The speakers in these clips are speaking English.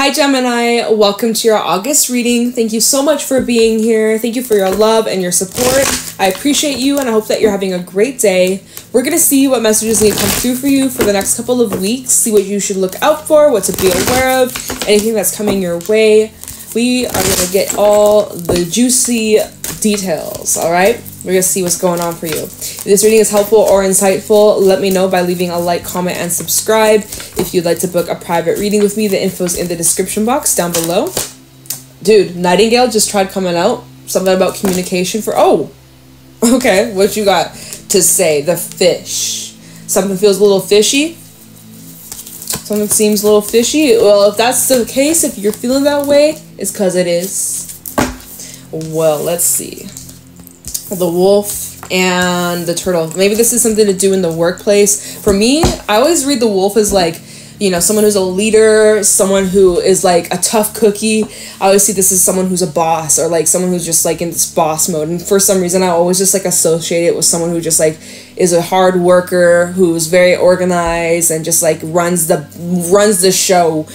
Hi Gemini, welcome to your August reading. Thank you so much for being here. Thank you for your love and your support. I appreciate you and I hope that you're having a great day. We're going to see what messages need to come through for you for the next couple of weeks, see what you should look out for, what to be aware of, anything that's coming your way. We are going to get all the juicy details, all right? We're going to see what's going on for you. If this reading is helpful or insightful, let me know by leaving a like, comment, and subscribe. If you'd like to book a private reading with me, the info's in the description box down below. Dude, Nightingale just tried coming out. Something about communication for... Oh! Okay, what you got to say? The fish. Something feels a little fishy. Something seems a little fishy. Well, if that's the case, if you're feeling that way, it's because it is. Well, let's see. The wolf and the turtle. Maybe this is something to do in the workplace. For me, I always read the wolf as like, you know, someone who's a leader, someone who is like a tough cookie. I always see this as someone who's a boss or like someone who's just like in this boss mode. And for some reason, I always just like associate it with someone who just like is a hard worker, who's very organized and just like runs the show,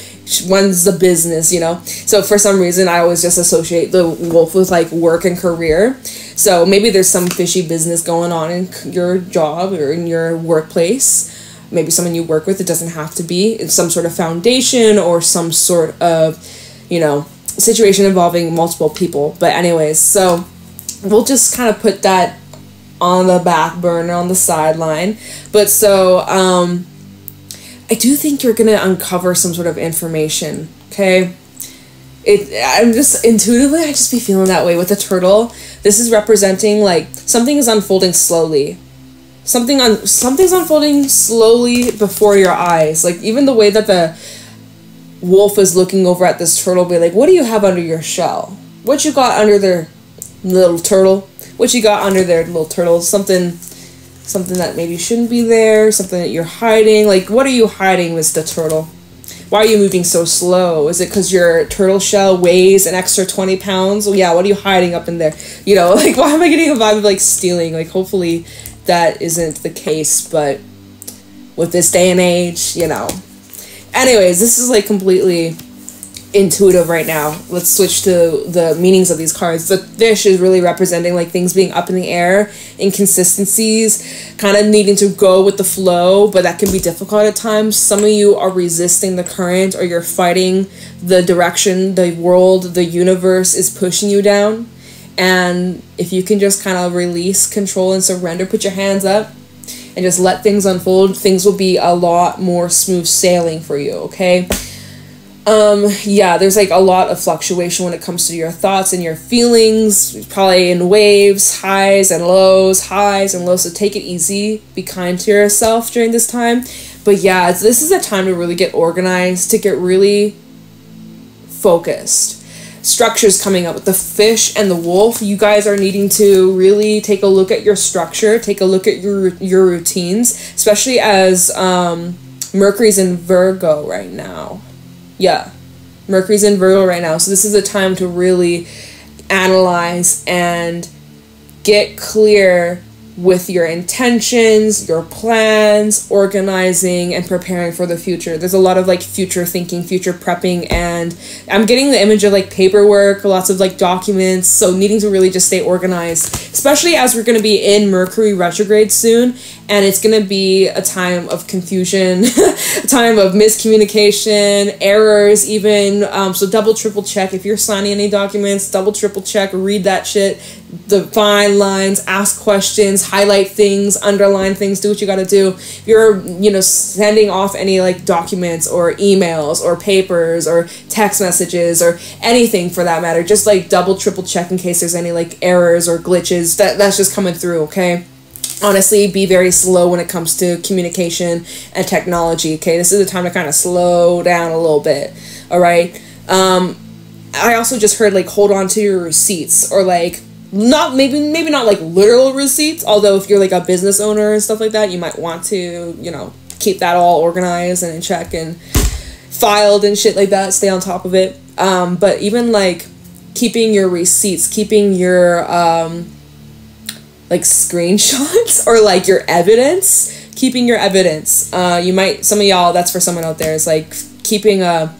runs the business, you know? So for some reason, I always just associate the wolf with like work and career. So maybe there's some fishy business going on in your job or in your workplace. Maybe someone you work with, it doesn't have to be. It's some sort of foundation or some sort of, you know, situation involving multiple people. But anyways, so we'll just kind of put that on the back burner, on the sideline. But so, I do think you're going to uncover some sort of information, okay? I'm just intuitively, I just be feeling that way with the turtle. This is representing like something is unfolding slowly. Something's unfolding slowly before your eyes. Like even the way that the wolf is looking over at this turtle, be like, what do you have under your shell? What you got under their little turtle? What you got under their little turtle? Something that maybe shouldn't be there, something that you're hiding. Like, what are you hiding, Mr. Turtle? Why are you moving so slow? Is it because your turtle shell weighs an extra 20 pounds? Well, yeah, what are you hiding up in there? You know, like, why am I getting a vibe of, like, stealing? Like, hopefully that isn't the case, but with this day and age, you know. Anyways, this is, like, completely intuitive right now. Let's switch to the meanings of these cards. The fish is really representing like things being up in the air, inconsistencies, kind of needing to go with the flow, but that can be difficult at times. Some of you are resisting the current or you're fighting the direction the world, the universe is pushing you down. And if you can just kind of release, control, and surrender, put your hands up and just let things unfold, things will be a lot more smooth sailing for you, okay? Yeah, there's like a lot of fluctuation when it comes to your thoughts and your feelings, probably in waves, highs and lows, so take it easy, be kind to yourself during this time. But yeah, this is a time to really get organized, to get really focused. Structures coming up with the fish and the wolf. You guys are needing to really take a look at your structure, take a look at your routines, especially as Mercury's in Virgo right now. Yeah, Mercury's in Virgo right now. So this is a time to really analyze and get clear with your intentions, your plans, organizing, and preparing for the future. There's a lot of like future thinking, future prepping, and I'm getting the image of like paperwork, lots of like documents, so needing to really just stay organized, especially as we're going to be in Mercury retrograde soon, and it's going to be a time of confusion, a time of miscommunication, errors even, so double, triple check. If you're signing any documents, double, triple check, read that shit, define lines, ask questions, highlight things, underline things, do what you gotta do. If you're, you know, sending off any like documents or emails or papers or text messages or anything for that matter, just like double, triple check in case there's any like errors or glitches that's just coming through, okay? Honestly, be very slow when it comes to communication and technology, okay? This is the time to kind of slow down a little bit, all right? I also just heard like hold on to your receipts, or like not maybe not like literal receipts, although if you're like a business owner and stuff like that, you might want to, you know, keep that all organized and in check and filed and shit like that, stay on top of it. But even like keeping your receipts, keeping your like screenshots or like your evidence, keeping your evidence. You might, some of y'all, that's for someone out there, is like keeping a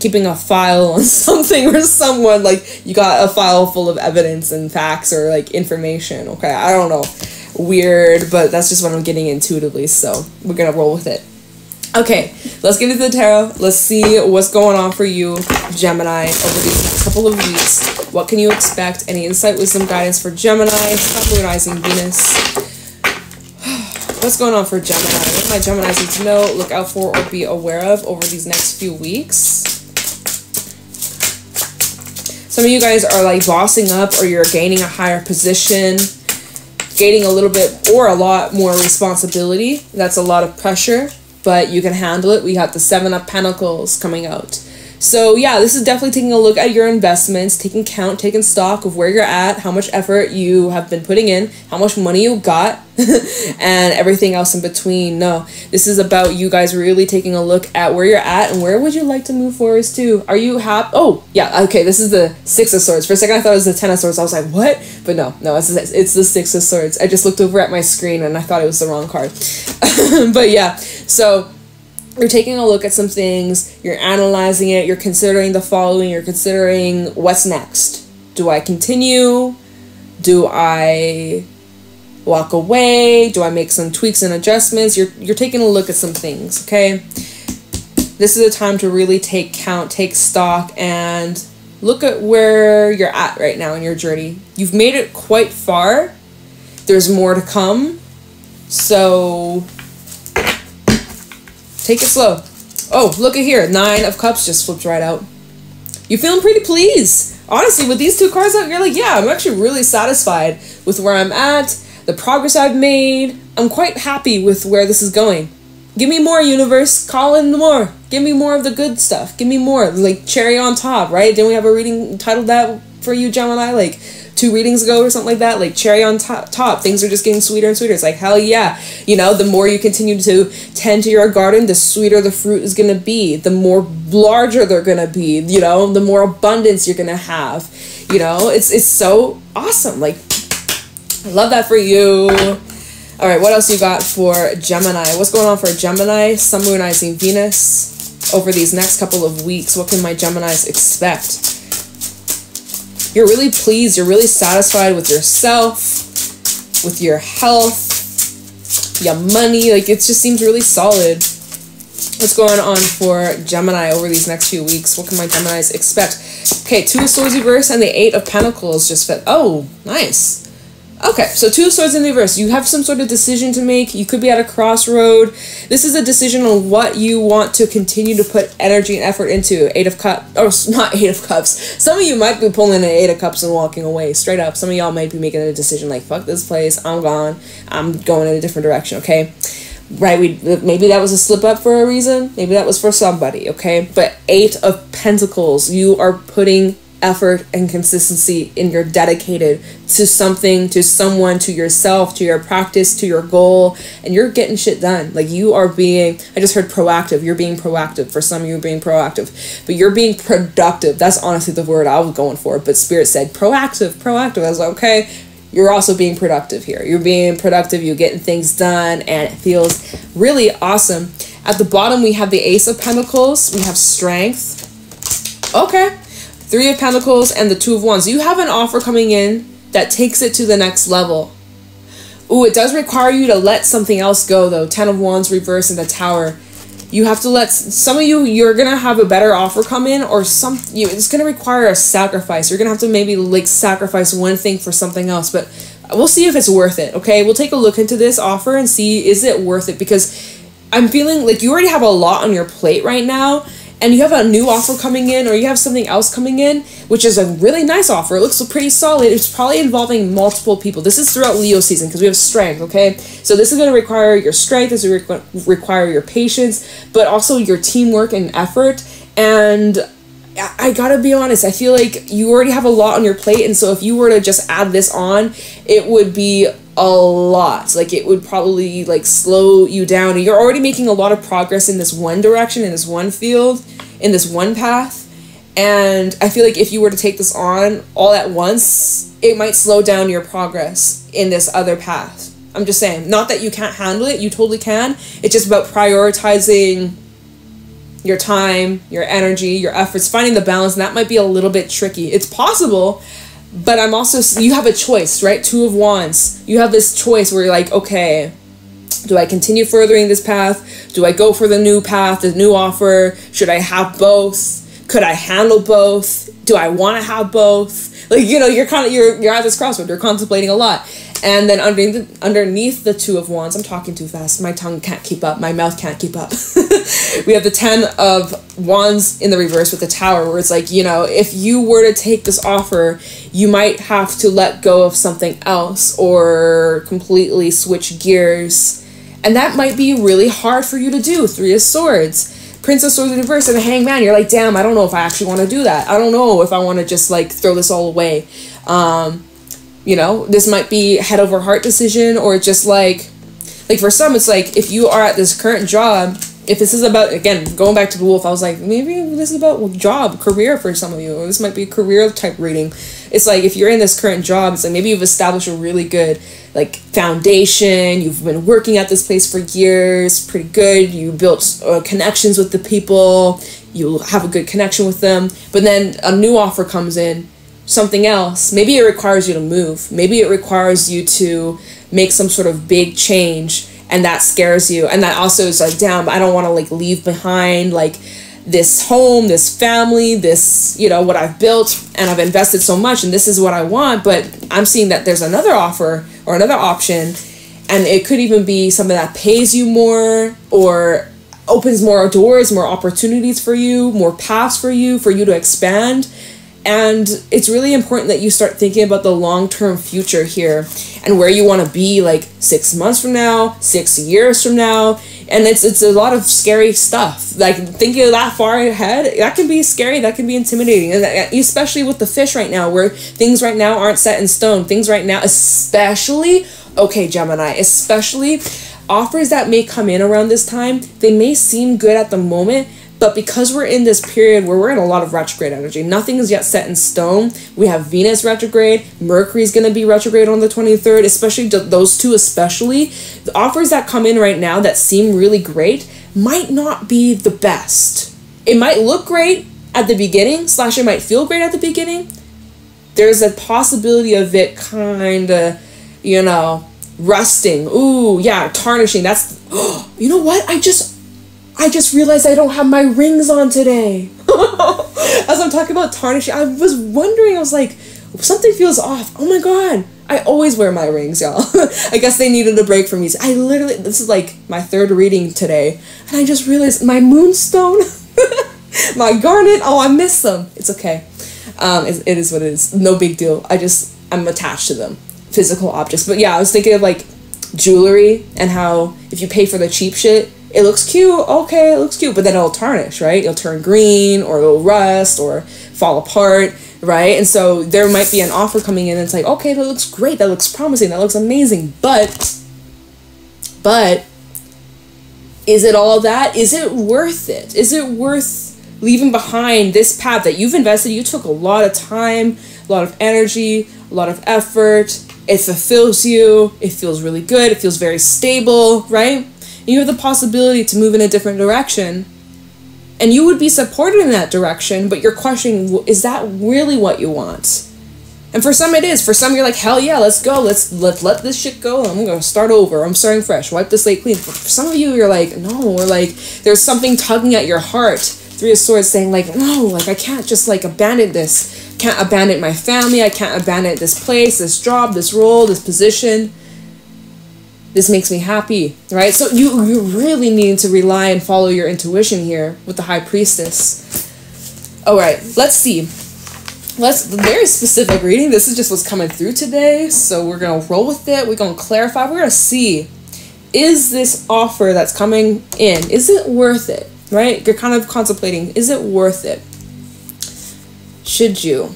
keeping a file on something or someone, like you got a file full of evidence and facts or like information. Okay, I don't know, weird, but that's just what I'm getting intuitively, so we're gonna roll with it. Okay, let's get into the tarot. Let's see what's going on for you, Gemini, over these next couple of weeks. What can you expect? Any insight, wisdom, guidance for Gemini, Sun, Moon, Rising, Venus? What's going on for Gemini? What my Geminis need to know, look out for, or be aware of over these next few weeks? Some of you guys are like bossing up, or you're gaining a higher position, gaining a little bit or a lot more responsibility. That's a lot of pressure, but you can handle it. We got the 7 of Pentacles coming out. So yeah, this is definitely taking a look at your investments, taking stock of where you're at, how much effort you have been putting in, how much money you got, and everything else in between. No, this is about you guys really taking a look at where you're at and where would you like to move forward to. Are you happy? Oh, yeah, okay, this is the 6 of Swords. For a second, I thought it was the 10 of Swords. I was like, what? But no, it's the 6 of Swords. I just looked over at my screen and I thought it was the wrong card. But yeah, so you're taking a look at some things, you're analyzing it, you're considering the following, you're considering what's next. Do I continue? Do I walk away? Do I make some tweaks and adjustments? You're taking a look at some things, okay? This is a time to really take stock, and look at where you're at right now in your journey. You've made it quite far. There's more to come. So take it slow. Oh, look at here. 9 of Cups just flipped right out. You're feeling pretty pleased. Honestly, with these 2 cards out, you're like, yeah, I'm actually really satisfied with where I'm at, the progress I've made. I'm quite happy with where this is going. Give me more, universe. Call in more. Give me more of the good stuff. Give me more. Like cherry on top, right? Didn't we have a reading titled that for you, Gemini? Like 2 readings ago or something like that, like cherry on top. Things are just getting sweeter and sweeter. It's like, hell yeah. You know, the more you continue to tend to your garden, the sweeter the fruit is going to be, the more larger they're going to be, you know, the more abundance you're going to have. You know, it's so awesome. Like, I love that for you. All right, what else you got for Gemini? What's going on for Gemini, Sun, Moon, Rising, Venus over these next couple of weeks? What can my Geminis expect? You're really pleased, you're really satisfied with yourself, with your health, your money, like it just seems really solid. What's going on for Gemini over these next few weeks? What can my Geminis expect? Okay, 2 of Swords reverse and the 8 of Pentacles just fit. Oh, nice. Okay, so 2 of Swords in the reverse. You have some sort of decision to make. You could be at a crossroad. This is a decision on what you want to continue to put energy and effort into. 8 of Cups. Oh, not 8 of Cups. Some of you might be pulling an 8 of Cups and walking away. Straight up. Some of y'all might be making a decision like, fuck this place. I'm gone. I'm going in a different direction, okay? Right, maybe that was a slip up for a reason. Maybe that was for somebody, okay? But 8 of Pentacles. You are putting effort and consistency and you're dedicated to something, to someone, to yourself, to your practice, to your goal, and you're getting shit done. Like you are being, I just heard proactive. You're being proactive. For some of you, being proactive, but you're being productive. That's honestly the word I was going for, but Spirit said proactive. I was like, okay, you're also being productive here. You're being productive, you're getting things done, and it feels really awesome. At the bottom, we have the Ace of Pentacles. We have strength. Okay. 3 of Pentacles and the 2 of Wands. You have an offer coming in that takes it to the next level. Ooh, it does require you to let something else go though. 10 of Wands reverse and the Tower. You have to let some of you're gonna have a better offer come in, or it's gonna require a sacrifice. You're gonna have to maybe like sacrifice one thing for something else, but we'll see if it's worth it. Okay, we'll take a look into this offer and see, is it worth it? Because I'm feeling like you already have a lot on your plate right now, and you have a new offer coming in, or you have something else coming in, which is a really nice offer. It looks pretty solid. It's probably involving multiple people. This is throughout Leo season because we have strength, okay? So this is going to require your strength. This is going to require your patience, but also your teamwork and effort. And I gotta be honest, I feel like you already have a lot on your plate, and so if you were to just add this on, it would be a lot. Like it would probably like slow you down, and you're already making a lot of progress in this one direction, in this one field, in this one path. And I feel like if you were to take this on all at once, it might slow down your progress in this other path. I'm just saying, not that you can't handle it, you totally can. It's just about prioritizing your time, your energy, your efforts, finding the balance, and that might be a little bit tricky. It's possible, but I'm also, you have a choice, right? Two of Wands. You have this choice where you're like, okay, do I continue furthering this path? Do I go for the new path, the new offer? Should I have both? Could I handle both? Do I want to have both? Like, you know, you're at this crossroad. You're contemplating a lot. And then underneath the Two of Wands, I'm talking too fast. My tongue can't keep up. My mouth can't keep up. We have the 10 of Wands in the reverse with the Tower, where it's like, you know, if you were to take this offer, you might have to let go of something else or completely switch gears. And that might be really hard for you to do. Three of Swords. Prince of Swords in reverse and the Hangman. You're like, damn, I don't know if I actually want to do that. I don't know if I want to just like throw this all away. You know, this might be head over heart decision, or just like for some, it's like, if you are at this current job, if this is about, again, going back to the wolf, I was like, maybe this is about job, career for some of you, or this might be a career type reading. It's like, if you're in this current job, it's like maybe you've established a really good like foundation, you've been working at this place for years, pretty good, you built connections with the people, you have a good connection with them, but then a new offer comes in, something else. Maybe it requires you to move. Maybe it requires you to make some sort of big change, and that scares you. And that also is like, damn, I don't want to like leave behind like this home, this family, this, you know, what I've built and I've invested so much, and this is what I want, but I'm seeing that there's another offer or another option, and it could even be something that pays you more or opens more doors, more opportunities for you, more paths for you to expand. And it's really important that you start thinking about the long-term future here and where you want to be like 6 months from now, 6 years from now. And it's a lot of scary stuff. Like thinking that far ahead, that can be scary, that can be intimidating. And especially with the fish right now, where things right now aren't set in stone. Things right now, especially, okay, Gemini, especially offers that may come in around this time, they may seem good at the moment, but because we're in this period where we're in a lot of retrograde energy, nothing is yet set in stone. We have Venus retrograde, Mercury's going to be retrograde on the 23rd, especially those two especially. The offers that come in right now that seem really great might not be the best. It might look great at the beginning, / it might feel great at the beginning. There's a possibility of it kind of, you know, rusting. Ooh, yeah, tarnishing. That's, you know what? I just realized I don't have my rings on today. As I'm talking about tarnishing, I was wondering, I was like, something feels off. Oh my god. I always wear my rings, y'all. I guess they needed a break from me. This is like my 3rd reading today, and I just realized my moonstone, my garnet, oh, I miss them. It's okay. It is what it is. No big deal. I'm attached to them. Physical objects. But yeah, I was thinking of like jewelry and how if you pay for the cheap shit, it looks cute, okay, it looks cute, but then it'll tarnish, right? It'll turn green, or it'll rust, or fall apart, right? And so there might be an offer coming in, and it's like, okay, that looks great, that looks promising, that looks amazing, but is it all that? Is it worth it? Is it worth leaving behind this path that you've invested? You took a lot of time, a lot of energy, a lot of effort. It fulfills you. It feels really good. It feels very stable, right? And you have the possibility to move in a different direction, and you would be supported in that direction, but you're questioning, is that really what you want? And for some it is. For some you're like, hell yeah, let's go. Let's let this shit go. I'm going to start over. I'm starting fresh. Wipe the slate clean. For some of you, you're like, no, or like there's something tugging at your heart. 3 of Swords saying like, no, like I can't just like abandon this. Can't abandon my family. I can't abandon this place, this job, this role, this position. This makes me happy, right? So you really need to rely and follow your intuition here with the High Priestess. All right, let's see. Very specific reading. This is just what's coming through today. So we're going to roll with it. We're going to clarify. We're going to see, is this offer that's coming in, is it worth it, right? You're kind of contemplating, is it worth it? Should you?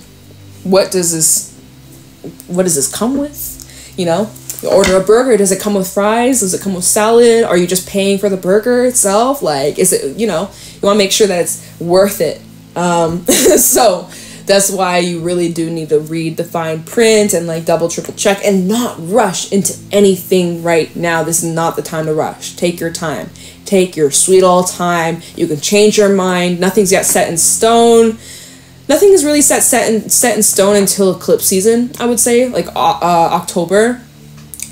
What does this come with? You know? You order a burger, does it come with fries? Does it come with salad? Are you just paying for the burger itself? Like, is it, you know, you want to make sure that it's worth it. So That's why you really do need to read the fine print and like double, triple check and not rush into anything right now. This is not the time to rush. Take your time. Take your sweet old time. You can change your mind. Nothing's yet set in stone. Nothing is really set in stone until eclipse season, I would say. Like October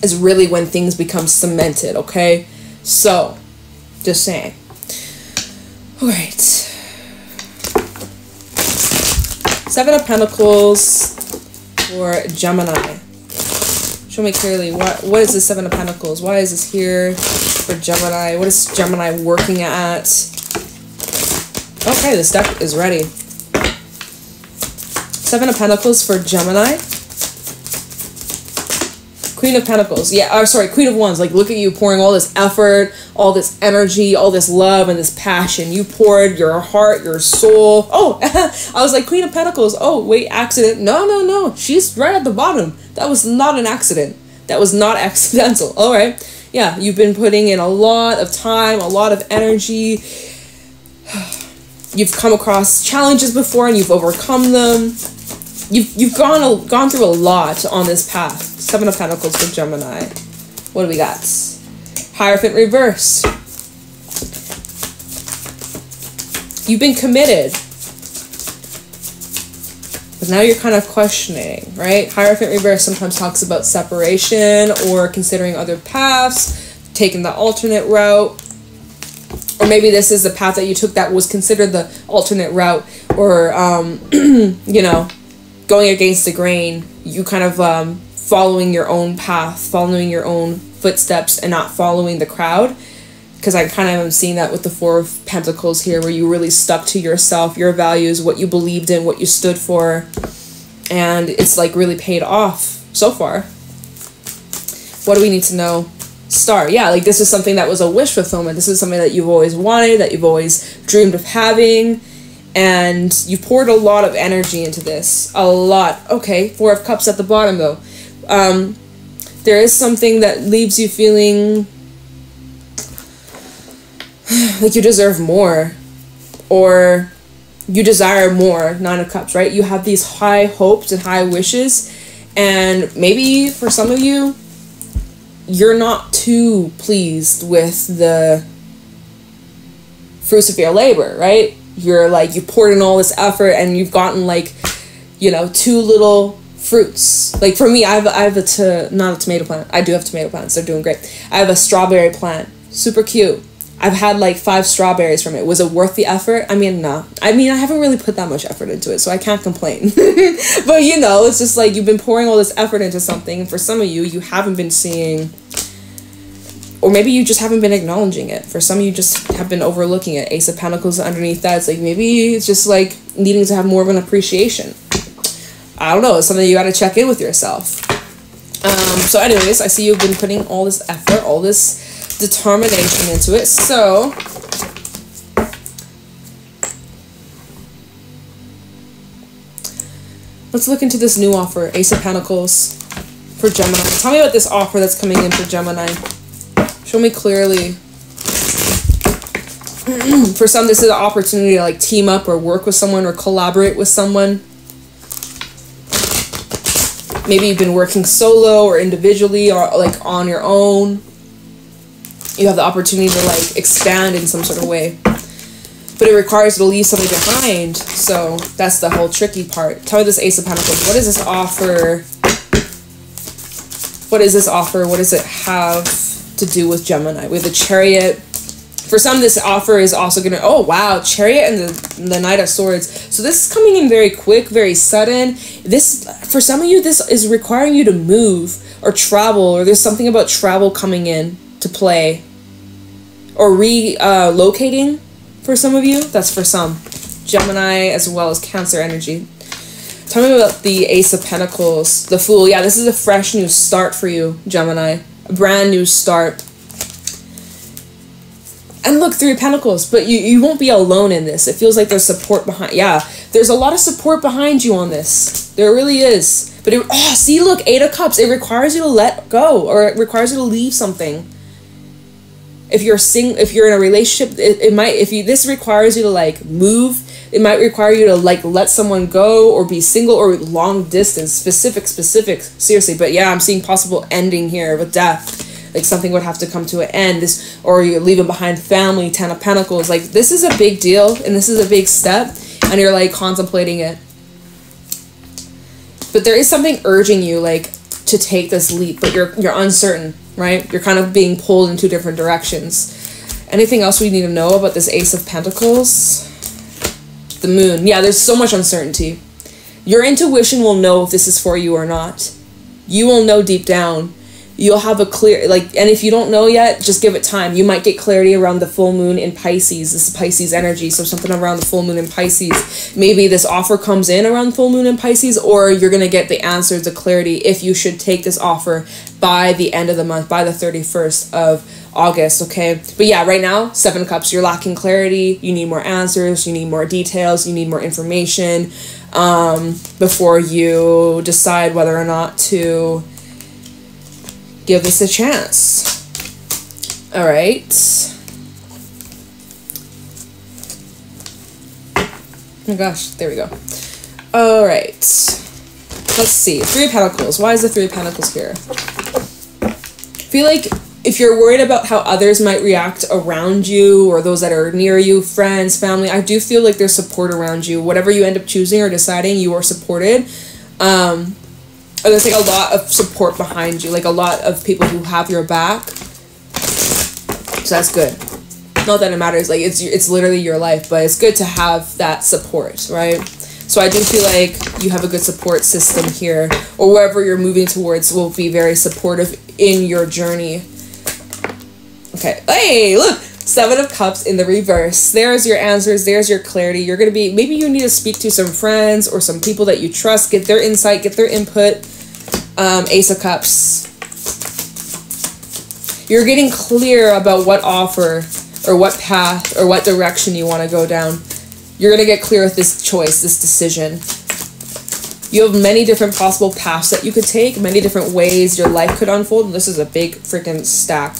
is really when things become cemented, okay? So, just saying. All right. Seven of Pentacles for Gemini. Show me clearly, what is the Seven of Pentacles? Why is this here for Gemini? What is Gemini working at? Okay, this deck is ready. Seven of Pentacles for Gemini. Queen of Pentacles. Yeah, sorry, Queen of Wands. Like, look at you pouring all this effort, all this energy, all this love, and this passion. You poured your heart, your soul. Oh, I was like, Queen of Pentacles. Oh, wait, accident. No. She's right at the bottom. That was not an accident. That was not accidental. All right. Yeah, you've been putting in a lot of time, a lot of energy. You've come across challenges before and you've overcome them. You've gone through a lot on this path. Seven of Pentacles for Gemini. What do we got? Hierophant reversed. You've been committed. But now you're kind of questioning, right? Hierophant reversed sometimes talks about separation or considering other paths, taking the alternate route. Or maybe this is the path that you took that was considered the alternate route, or, you know, going against the grain. You kind of following your own path, following your own footsteps and not following the crowd. Because I kind of am seeing that with the Four of Pentacles here, where you really stuck to yourself, your values, what you believed in, what you stood for. And it's like really paid off so far. What do we need to know? Star. Yeah, like this is something that was a wish fulfillment. This is something that you've always wanted, that you've always dreamed of having. And you poured a lot of energy into this. A lot. Okay, Four of Cups at the bottom though. There is something that leaves you feeling like you deserve more, or you desire more. Nine of Cups, right? You have these high hopes and high wishes, and maybe for some of you, you're not too pleased with the fruits of your labor, right? You're like, you poured in all this effort and you've gotten like, you know, too little fruits. Like for me, I have not a tomato plant. I do have tomato plants. They're doing great. I have a strawberry plant. Super cute. I've had like 5 strawberries from it. Was it worth the effort? I mean, no. I mean, I haven't really put that much effort into it, so I can't complain. But you know, it's just like you've been pouring all this effort into something, and for some of you, you haven't been seeing, or maybe you just haven't been acknowledging it. For some of you, just have been overlooking it. Ace of Pentacles underneath that. It's like maybe it's just like needing to have more of an appreciation. I don't know. It's something you got to check in with yourself. So anyways, I see you've been putting all this effort, all this determination into it. So let's look into this new offer. Ace of Pentacles for Gemini. Tell me about this offer that's coming in for Gemini. Show me clearly. For some, this is an opportunity to like team up or work with someone or collaborate with someone. Maybe you've been working solo or individually or like on your own. You have the opportunity to like expand in some sort of way. But it requires you to leave something behind. So that's the whole tricky part. Tell me this Ace of Pentacles. What is this offer? What is this offer? What does it have to do with Gemini? We have the Chariot. For some, this offer is also going to... Oh, wow. Chariot and the Knight of Swords. So this is coming in very quick, very sudden. This, for some of you, this is requiring you to move or travel. Or there's something about travel coming in to play. Or relocating for some of you. That's for some. Gemini as well as Cancer energy. Tell me about the Ace of Pentacles. The Fool. Yeah, this is a fresh new start for you, Gemini. A brand new start. And look, Three of Pentacles, but you won't be alone in this. It feels like there's support behind. Yeah, there's a lot of support behind you on this. There really is. But it, oh, see, look, Eight of Cups. It requires you to let go, or it requires you to leave something. If you're in a relationship, it might. This requires you to like move It might require you to like let someone go or be single or long distance, specific, seriously. But yeah, I'm seeing possible ending here with death. Like something would have to come to an end, or you're leaving behind family, 10 of Pentacles. Like this is a big deal and this is a big step and you're like contemplating it. But there is something urging you like to take this leap, but you're uncertain, right? You're kind of being pulled in two different directions. Anything else we need to know about this Ace of Pentacles? The Moon. Yeah, there's so much uncertainty. Your intuition will know if this is for you or not. You will know deep down. You'll have a clear, like, and if you don't know yet, just give it time. You might get clarity around the full moon in Pisces. This is Pisces energy, so something around the full moon in Pisces. Maybe this offer comes in around full moon in Pisces, or you're going to get the answers, the clarity, if you should take this offer by the end of the month, by the 31st of August, okay? But yeah, right now, 7 of Cups, you're lacking clarity. You need more answers. You need more details. You need more information before you decide whether or not to give this a chance. All right. Oh my gosh, there we go. All right. Let's see. 3 of Pentacles. Why is the 3 of Pentacles here? I feel like if you're worried about how others might react around you or those that are near you, friends, family, I do feel like there's support around you. Whatever you end up choosing or deciding, you are supported. There's like a lot of support behind you, like a lot of people who have your back. So that's good. Not that it matters, like it's literally your life, but it's good to have that support, right? So I do feel like you have a good support system here, or wherever you're moving towards will be very supportive in your journey. Okay, hey, look, 7 of Cups in the reverse. There's your answers. There's your clarity. You're going to be, maybe you need to speak to some friends or some people that you trust, get their insight, get their input. Ace of Cups. You're getting clear about what offer or what path or what direction you want to go down. You're going to get clear with this choice, this decision. You have many different possible paths that you could take, many different ways your life could unfold. This is a big freaking stack.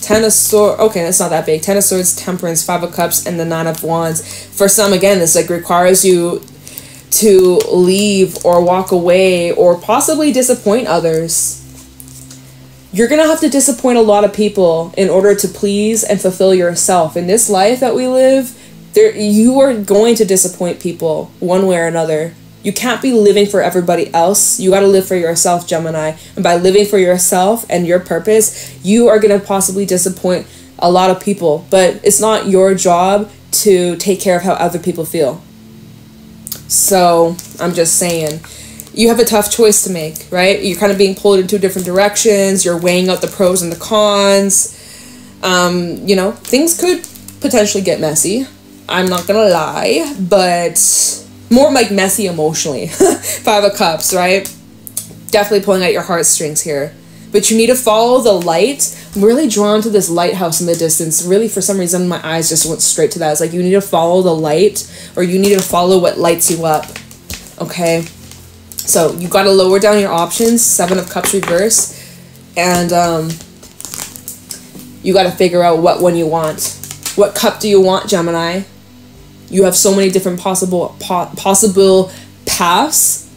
10 of Swords, okay, that's not that big. 10 of Swords, Temperance, 5 of Cups, and the 9 of Wands. For some, again, this like requires you to leave or walk away or possibly disappoint others. You're going to have to disappoint a lot of people in order to please and fulfill yourself. In this life that we live, you are going to disappoint people one way or another. You can't be living for everybody else. You got to live for yourself, Gemini. And by living for yourself and your purpose, you are going to possibly disappoint a lot of people. But it's not your job to take care of how other people feel. So I'm just saying, you have a tough choice to make, right? You're kind of being pulled in 2 different directions. You're weighing out the pros and the cons. You know, things could potentially get messy. I'm not going to lie, but more like messy emotionally. 5 of Cups, right? Definitely pulling at your heartstrings here. But you need to follow the light. I'm really drawn to this lighthouse in the distance. Really, for some reason, my eyes just went straight to that. It's like you need to follow the light, or you need to follow what lights you up. Okay? So you got to lower down your options. 7 of Cups reverse. And you got to figure out what one you want. What cup do you want, Gemini? You have so many different possible paths.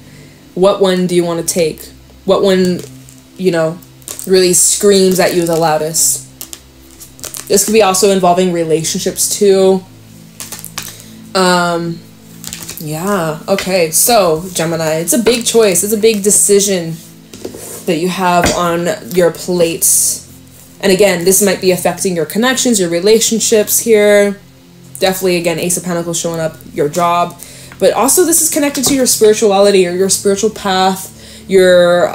What one do you want to take? What one, you know, really screams at you the loudest? This could be also involving relationships too. Yeah, okay, so Gemini, it's a big choice. It's a big decision that you have on your plate. And again, this might be affecting your connections, your relationships here. Definitely, again, Ace of Pentacles showing up, your job. But also this is connected to your spirituality or your spiritual path, your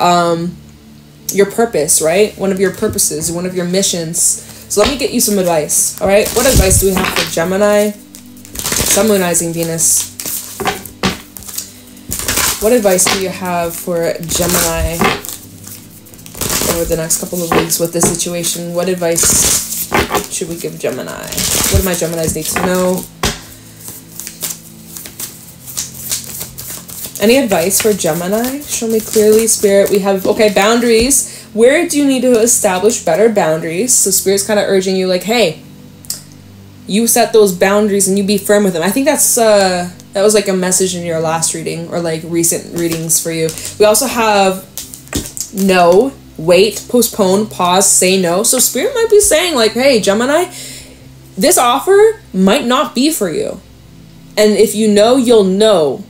purpose, right? One of your purposes, one of your missions. So let me get you some advice, all right? What advice do we have for Gemini? Sun, Moon, Rising, Venus. What advice do you have for Gemini over the next couple of weeks with this situation? What advice should we give Gemini? What do my Geminis need to know? Any advice for Gemini? Show me clearly, Spirit. We have, okay, boundaries. Where do you need to establish better boundaries? So Spirit's kind of urging you like, hey, you set those boundaries and you be firm with them. I think that's That was like a message in your last reading or like recent readings for you. We also have no, wait, postpone, pause, say no. So Spirit might be saying like, hey, Gemini, this offer might not be for you. And if you know, you'll know.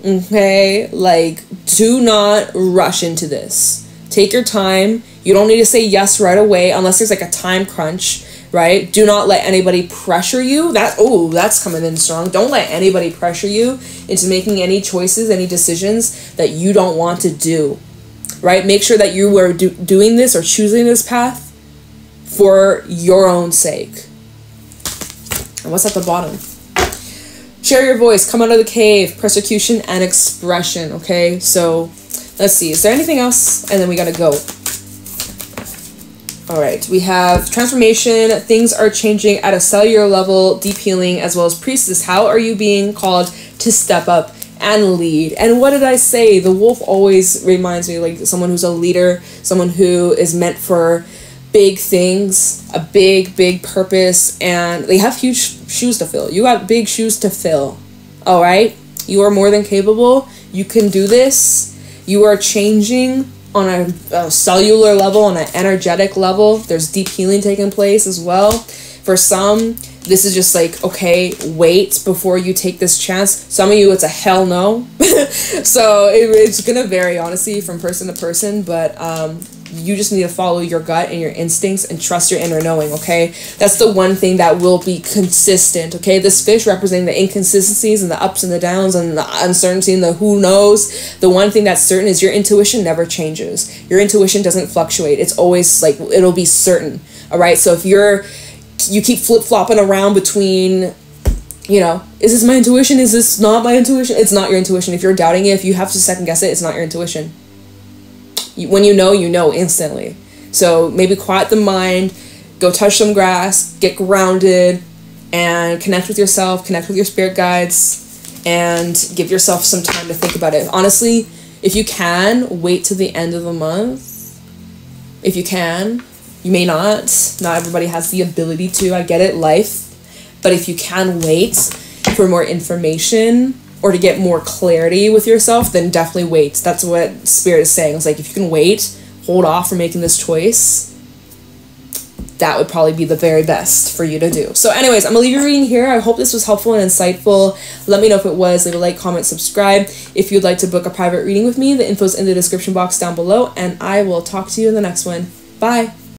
Okay? Like, do not rush into this. Take your time. You don't need to say yes right away unless there's like a time crunch, right? Do not let anybody pressure you. That's coming in strong. Don't let anybody pressure you into making any choices, any decisions that you don't want to do, right? Make sure that you are doing this or choosing this path for your own sake. And what's at the bottom? Share your voice, come out of the cave, persecution and expression, okay? So let's see, is there anything else? And then we gotta go. All right, we have transformation, things are changing at a cellular level, deep healing, as well as priestess. How are you being called to step up and lead? And what did I say? The wolf always reminds me like someone who's a leader, someone who is meant for big things, a big purpose, and they have huge shoes to fill. You got big shoes to fill, all right? You are more than capable. You can do this. You are changing on a cellular level, on an energetic level. There's deep healing taking place as well. For some, this is just like, okay, wait before you take this chance. Some of you, it's a hell no. So it's gonna vary, honestly, from person to person, but you just need to follow your gut and your instincts and trust your inner knowing, okay? That's the one thing that will be consistent, okay? This fish representing the inconsistencies and the ups and the downs and the uncertainty and the who knows. The one thing that's certain is your intuition never changes. Your intuition doesn't fluctuate. It's always like, it'll be certain, all right? So if you keep flip-flopping around between, you know, is this my intuition? Is this not my intuition? It's not your intuition. If you're doubting it, if you have to second guess it, it's not your intuition. When you know instantly. So maybe quiet the mind, go touch some grass, get grounded, and connect with yourself, connect with your spirit guides, and give yourself some time to think about it. Honestly, if you can, wait till the end of the month. If you can. You may not. Not everybody has the ability to. I get it, life. But if you can wait for more information or to get more clarity with yourself, then definitely wait. That's what Spirit is saying. It's like, if you can wait, hold off from making this choice, that would probably be the very best for you to do. So anyways, I'm gonna leave your reading here. I hope this was helpful and insightful. Let me know if it was. Leave a like, comment, subscribe. If you'd like to book a private reading with me, the info's in the description box down below, and I will talk to you in the next one. Bye.